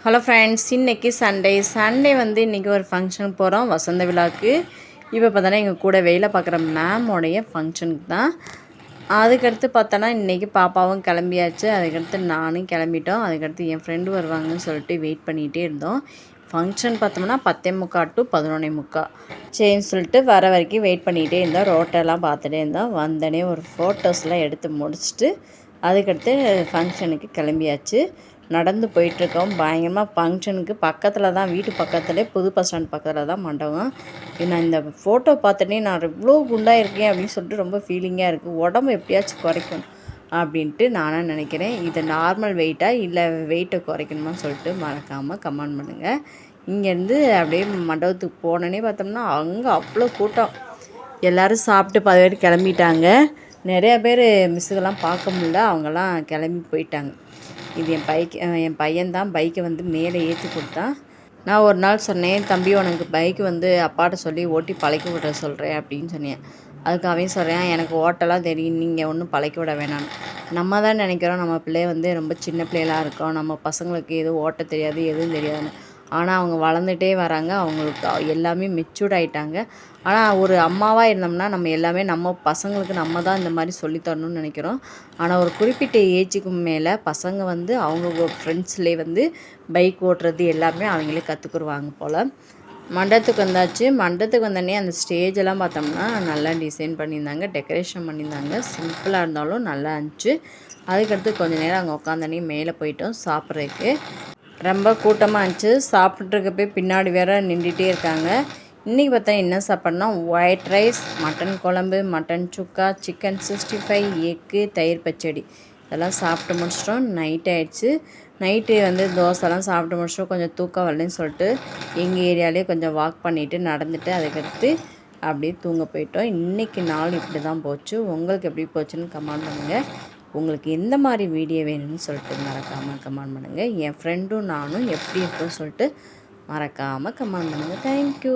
Hello friends, இன்றைக்கி Sunday வந்து இன்றைக்கி ஒரு ஃபங்க்ஷனுக்கு போகிறோம், வசந்த விழாவுக்கு. இப்போ பார்த்தோன்னா எங்கள் கூட வேலை பார்க்குற மேமோடைய ஃபங்க்ஷனுக்கு தான். அதுக்கடுத்து பார்த்தோன்னா இன்றைக்கி பாப்பாவும் கிளம்பியாச்சு. அதுக்கடுத்து நானும் கிளம்பிட்டோம். அதுக்கடுத்து என் ஃப்ரெண்டு வருவாங்கன்னு சொல்லிட்டு வெயிட் பண்ணிகிட்டே இருந்தோம். ஃபங்க்ஷன் பார்த்தோம்னா 10:45 to 11:45 சரின்னு சொல்லிட்டு வர வரைக்கும் வெயிட் பண்ணிகிட்டே இருந்தோம். ரோட்டெல்லாம் பார்த்துட்டே இருந்தோம். வந்தோடனே ஒரு ஃபோட்டோஸ்லாம் எடுத்து முடிச்சுட்டு அதுக்கடுத்து ஃபங்க்ஷனுக்கு கிளம்பியாச்சு. நடந்து போயிட்டுருக்கோம். பயங்கரமாக ஃபங்க்ஷனுக்கு பக்கத்தில் தான், வீட்டு பக்கத்துலேயே புது பஸ் ஸ்டாண்ட் பக்கத்தில் தான் மண்டபம். நான் இந்த ஃபோட்டோ பார்த்துட்டே நான் இவ்வளோ குண்டாக இருக்கேன் அப்படின்னு சொல்லிட்டு ரொம்ப ஃபீலிங்காக இருக்குது. உடம்பு எப்படியாச்சும் குறைக்கணும் அப்படின்ட்டு நானாக நினைக்கிறேன். இது நார்மல் வெயிட்டாக இல்லை வெயிட்டை குறைக்கணுமான்னு சொல்லிட்டு மறக்காமல் கமெண்ட் பண்ணுங்கள். இங்கேருந்து அப்படியே மண்டபத்துக்கு போனோன்னே பார்த்தோம்னா அங்கே அவ்வளோ கூட்டம். எல்லோரும் சாப்பிட்டு 10 பேர் கிளம்பிட்டாங்க. நிறையா பேர் மிஸ்ஸுக்கெல்லாம் பார்க்க முடியல, அவங்கெல்லாம் கிளம்பி போயிட்டாங்க. இது என் பையன்தான் பைக்கை வந்து மேலே ஏற்றி கொடுத்தான். நான் ஒரு நாள் சொன்னேன், தம்பி உனக்கு பைக்கு வந்து அப்பாட்ட சொல்லி ஓட்டி பழக்கி விட சொல்கிறேன் அப்படின்னு சொன்னேன். அதுக்கு அவன் சொல்கிறேன், எனக்கு ஓட்டெல்லாம் தெரியும், நீங்கள் ஒன்றும் பழக்கி விட வேணாம். நம்ம தான் நினைக்கிறோம் நம்ம பிள்ளை வந்து ரொம்ப சின்ன பிள்ளைகளாக இருக்கோம், நம்ம பசங்களுக்கு எதுவும் ஓட்ட தெரியாது எதுவும் தெரியாதுன்னு. ஆனால் அவங்க வளர்ந்துட்டே வராங்க, அவங்களுக்கு எல்லாமே மெச்சூர்ட் ஆகிட்டாங்க. ஆனால் ஒரு அம்மாவாக இருந்தோம்னா நம்ம எல்லாமே நம்ம பசங்களுக்கு நம்ம தான் இந்த மாதிரி சொல்லித்தரணும்னு நினைக்கிறோம். ஆனால் ஒரு குறிப்பிட்ட ஏஜுக்கு மேலே பசங்க வந்து அவங்க ஃப்ரெண்ட்ஸ்லேயே வந்து பைக் ஓட்டுறது எல்லாமே அவங்களே கற்றுக்குருவாங்க போல். மண்டபத்துக்கு வந்தாச்சு. மண்டபத்துக்கு வந்தோடனே அந்த ஸ்டேஜெல்லாம் பார்த்தோம்னா நல்லா டிசைன் பண்ணியிருந்தாங்க, டெக்கரேஷன் பண்ணியிருந்தாங்க. சிம்பிளாக இருந்தாலும் நல்லா இருந்துச்சு. அதுக்கடுத்து கொஞ்சம் நேரம் அங்கே உட்காந்தோடனே மேலே போயிட்டோம் சாப்பிட்றதுக்கு. ரொம்ப கூட்டமாக இருந்துச்சு. சாப்பிட்ருக்கப்பே பின்னாடி வேறு நின்றுட்டே இருக்காங்க. இன்றைக்கி பார்த்தா என்ன சாப்பாடுனா ஒயிட் ரைஸ், மட்டன் குழம்பு, மட்டன் சுக்கா, சிக்கன் 65, எக்கு, தயிர் பச்சடி இதெல்லாம் சாப்பிட்டு முடிச்சிட்டோம். நைட் ஆகிடுச்சு. நைட்டு வந்து தோசைலாம் சாப்பிட்டு முடிச்சிட்டோம். கொஞ்சம் தூக்கம் வரலன்னு சொல்லிட்டு எங்கள் ஏரியாவிலே கொஞ்சம் வாக் பண்ணிவிட்டு நடந்துட்டு அதுக்கடுத்து அப்படியே தூங்க போயிட்டோம். இன்றைக்கி நாள் இப்படி தான் போச்சு. உங்களுக்கு எப்படி போச்சுன்னு கமெண்ட் பண்ணுங்கள். உங்களுக்கு எந்த மாதிரி வீடியோ வேணும்னு சொல்லிட்டு மறக்காமல் கமெண்ட் பண்ணுங்கள். என் ஃப்ரெண்டும் நானும் எப்படி இருக்குன்னு சொல்லிட்டு மறக்காமல் கமெண்ட் பண்ணுங்கள். தேங்க்யூ.